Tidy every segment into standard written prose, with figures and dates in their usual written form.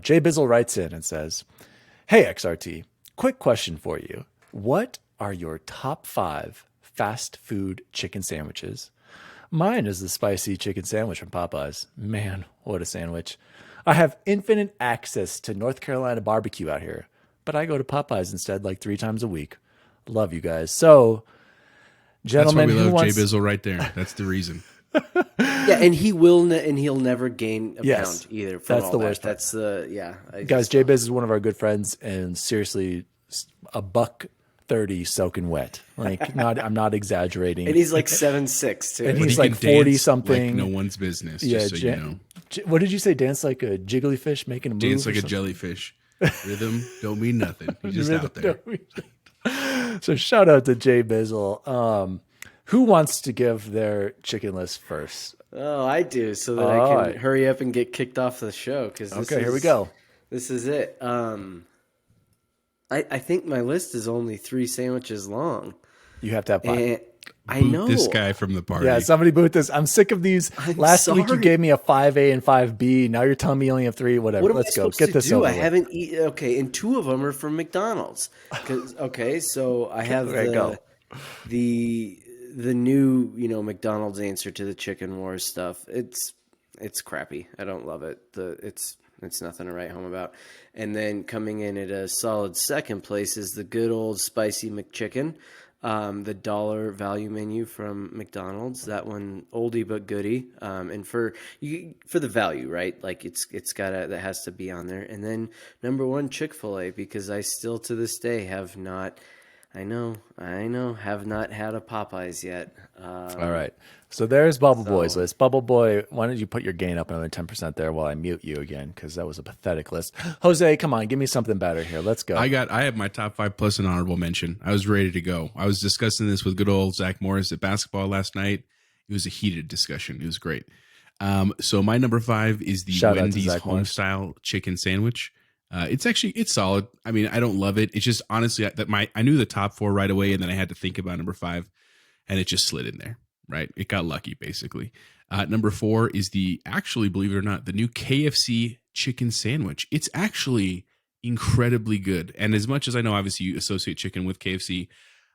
Jay Bizzle writes in and says, "Hey XRT, quick question for you. What are your top 5 fast food chicken sandwiches?" Mine is the spicy chicken sandwich from Popeyes. Man, what a sandwich. I have infinite access to North Carolina barbecue out here, but I go to Popeyes instead like 3 times a week. Love you guys. So, That's why gentlemen, we who love Jay wants... Bizzle right there. That's the reason. Yeah, and he'll never gain a Yes, pound either. From that's all the that. worst part. That's the Guys, Jay Biz is one of our good friends, and seriously, a buck 30 soaking wet. Like, I'm not exaggerating. and he's like 7'6" too. And But he's he like can dance 40 something. like no one's business. Yeah, Just so you know, what did you say? Dance like a jiggly fish making a move? dance or like a something? jellyfish. Rhythm don't mean nothing. He's just out there. So shout out to Jay Bizzle. Who wants to give their chicken list first? Oh, I do, so that I can hurry up and get kicked off the show. Okay, here we go. This is it. I think my list is only 3 sandwiches long. You have to have 5. And I Boot know this guy from the party. Yeah, somebody boot this. I'm sick of these. Last week you sorry. gave me a 5A and 5B. Now you're telling me you only have 3. Whatever. What am Let's I go. supposed Get to this do? over I with. haven't eaten. Okay, and 2 of them are from McDonald's. Okay, so I have Okay, go. the new McDonald's answer to the chicken wars stuff. It's crappy. I don't love it. It's nothing to write home about. And then coming in at a solid second place is the good old spicy McChicken. The dollar value menu from McDonald's, that one oldie but goodie, and for the value, right? Like it's that has to be on there. And then number 1, Chick-fil-A, because I still to this day have not, I know, have not had a Popeyes yet. All right. So there's Bubble Boy's list. Bubble Boy, why don't you put your gain up another 10% there while I mute you again? Because that was a pathetic list. Jose, come on, give me something better here. Let's go. I have my top 5 plus an honorable mention. I was ready to go. I was discussing this with good old Zach Morris at basketball last night. It was a heated discussion. It was great. So my number 5 is the Shout out to Wendy's Zach home Morris. style chicken sandwich. It's solid. I mean, I don't love it. It's just honestly I knew the top 4 right away, and then I had to think about number 5, and it just slid in there. Right, it got lucky basically. Number 4 is actually, believe it or not, the new KFC chicken sandwich. It's actually incredibly good. And as much as I know, obviously you associate chicken with KFC,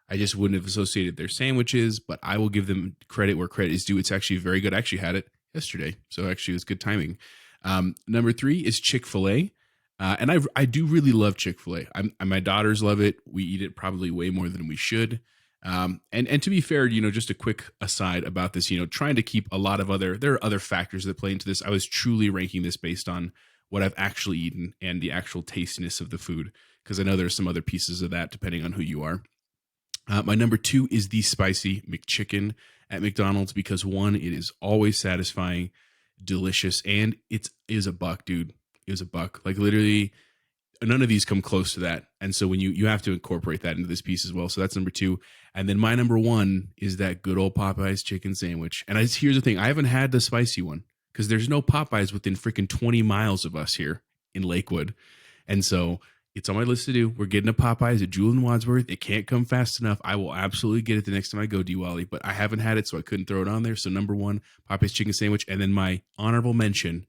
I just wouldn't have associated their sandwiches. But I will give them credit where credit is due. It's actually very good. I actually had it yesterday, so actually it was good timing. Number 3 is Chick-fil-A. And I do really love Chick-fil-A. My daughters love it. We eat it probably way more than we should. And to be fair, just a quick aside about this, trying to keep a lot of there are other factors that play into this. I was truly ranking this based on what I've actually eaten and the actual tastiness of the food, because I know there's some other pieces of that depending on who you are. My number 2 is the spicy McChicken at McDonald's, because 1, it is always satisfying, delicious, and it is a buck, dude. It was a buck. Like literally, none of these come close to that. And so when you have to incorporate that into this piece as well. So that's number 2. And then my number 1 is that good old Popeyes chicken sandwich. And here's the thing. I haven't had the spicy one because there's no Popeyes within freaking 20 miles of us here in Lakewood. And so it's on my list to do. We're getting a Popeyes at Jewel and Wadsworth. It can't come fast enough. I will absolutely get it the next time I go, Diwali. But I haven't had it, so I couldn't throw it on there. So number 1, Popeyes chicken sandwich. And then my honorable mention,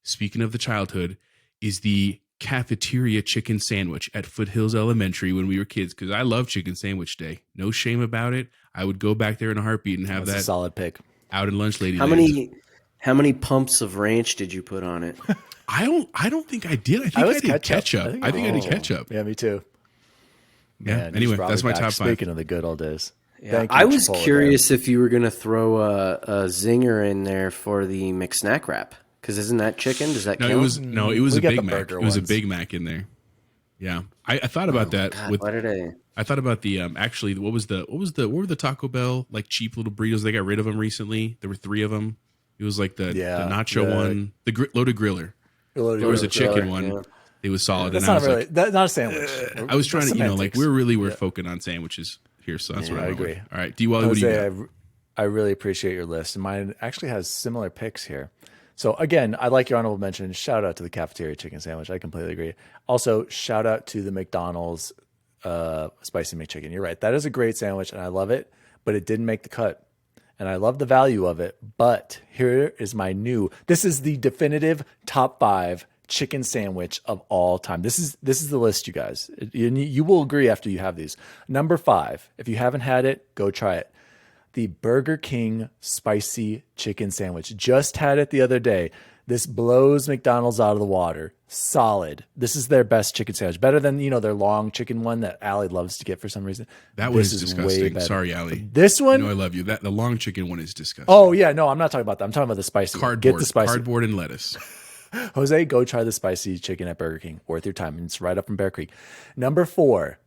speaking of the childhood, is the cafeteria chicken sandwich at Foothills Elementary when we were kids, because I love chicken sandwich day. No shame about it. I would go back there in a heartbeat and have That's a solid pick. out in lunch lady. How many pumps of ranch did you put on it? I don't think I did. I think I did ketchup. I think I did ketchup. Yeah, me too. Yeah. Man, Anyway, you brought that's me my back. top 5. Speaking of the good old days. Yeah, Thank you, I was Chipotle curious if you were going to throw a zinger in there for the McSnack wrap, because isn't that chicken? Does that No, count? it was We a got Big the Mac. burger It was a ones. Big Mac in there. Yeah, I thought about that. God, with why did I? I thought about the actually what were the Taco Bell like cheap little burritos? They got rid of them recently. There were 3 of them. It was like the nacho one, the loaded griller. There was a chicken one. Yeah. It was solid. That's and I not was really like, that's not a sandwich. I was trying to, Semantics. we're focusing on sandwiches here, so that's what I I agree. agree. All right, D-Wally, what do you got? Jose, I really appreciate your list. And mine actually has similar picks here. So again, I like your honorable mention. Shout out to the cafeteria chicken sandwich. I completely agree. Also, shout out to the McDonald's spicy McChicken. You're right. That is a great sandwich and I love it, but it didn't make the cut. And I love the value of it. But here is my this is the definitive top 5 chicken sandwich of all time. This is the list, you guys. You will agree after you have these. Number 5, if you haven't had it, go try it. The Burger King spicy chicken sandwich. Just had it the other day. This blows McDonald's out of the water. Solid. This is their best chicken sandwich. Better than, their long chicken one that Allie loves to get for some reason. That one is disgusting. Sorry, Allie. This one? I love you. The long chicken one is disgusting. Oh, yeah. No, I'm not talking about that. I'm talking about the spicy one. Get the spicy. Cardboard and lettuce. Jose, go try the spicy chicken at Burger King. Worth your time. It's right up from Bear Creek. Number 4,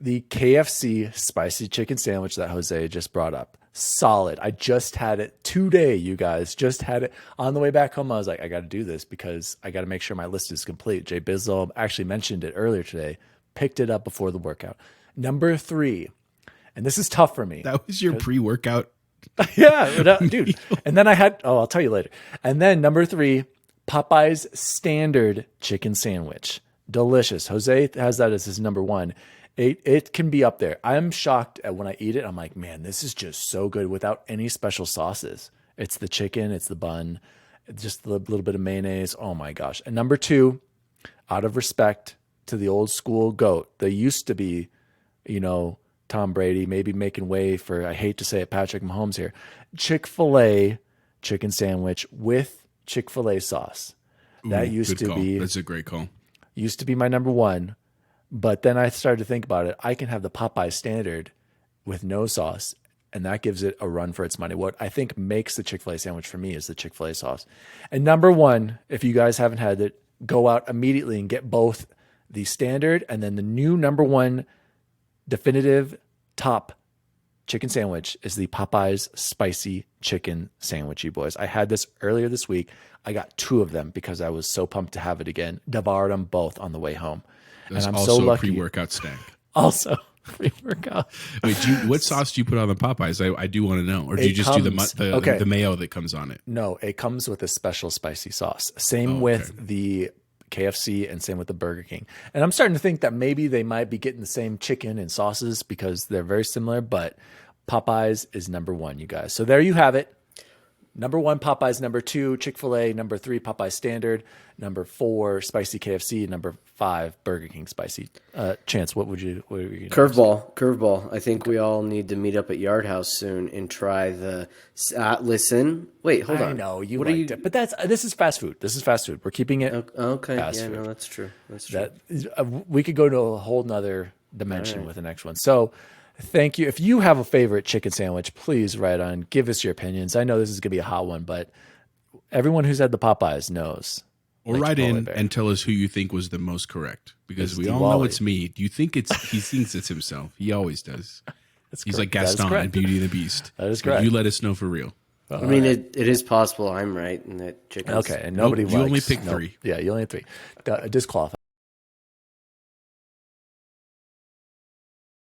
the KFC spicy chicken sandwich that Jose just brought up. Solid. I just had it today, you guys. Just had it on the way back home. I was like, I got to do this because I got to make sure my list is complete. Jay Bizzle actually mentioned it earlier today. Picked it up before the workout. Number 3, and this is tough for me. That was your pre-workout. Yeah, dude. And then I'll tell you later. And then number 3, Popeyes standard chicken sandwich. Delicious. Jose has that as his number 1. It can be up there. I'm shocked at when I eat it. I'm like, man, this is just so good without any special sauces. It's the chicken, it's the bun, just a little bit of mayonnaise. Oh my gosh. And number 2, out of respect to the old school GOAT, they used to be, Tom Brady, maybe making way for, I hate to say it, Patrick Mahomes here. Chick-fil-A chicken sandwich with Chick-fil-A sauce. That used to be. That's a great call. Used to be my number 1. But then I started to think about it. I can have the Popeye standard with no sauce, and that gives it a run for its money. What I think makes the Chick-fil-A sandwich for me is the Chick-fil-A sauce. And number 1, if you guys haven't had it, go out immediately and get both the standard and then the new number 1 definitive top chicken sandwich is the Popeyes spicy chicken sandwich, you boys. I had this earlier this week. I got 2 of them because I was so pumped to have it again. Devoured them both on the way home. That's and I'm also so lucky. A pre-workout snack. Also pre-workout. Wait, what sauce do you put on the Popeyes? I do want to know. Or do you just do the mayo that comes on it? No, it comes with a special spicy sauce. Same with the KFC and same with the Burger King. And I'm starting to think that maybe they might be getting the same chicken and sauces because they're very similar, but Popeyes is number 1, you guys. So there you have it. Number 1, Popeyes. Number 2, Chick-fil-A. Number 3, Popeyes Standard. Number 4, Spicy KFC. Number 5, Burger King Spicy. Chance, what were you Curveball. I think we all need to meet up at Yard House soon and try the. Listen, wait, hold on. I know you liked it, but this is fast food. This is fast food. We're keeping it. Okay, fast food. No, that's true. That's true. We could go to a whole nother dimension with the next one. So. Thank you. If you have a favorite chicken sandwich, please write on. Give us your opinions. I know this is going to be a hot one, but everyone who's had the Popeyes knows. Or write in and tell us who you think was the most correct, because we all know it's me. Do you think he thinks it's himself? He always does. He's like Gaston in Beauty and the Beast. That is correct. You let us know for real. I mean, it is possible I'm right in that chicken. Okay, and nobody. You only pick 3. Yeah, you only have 3. Disqualified.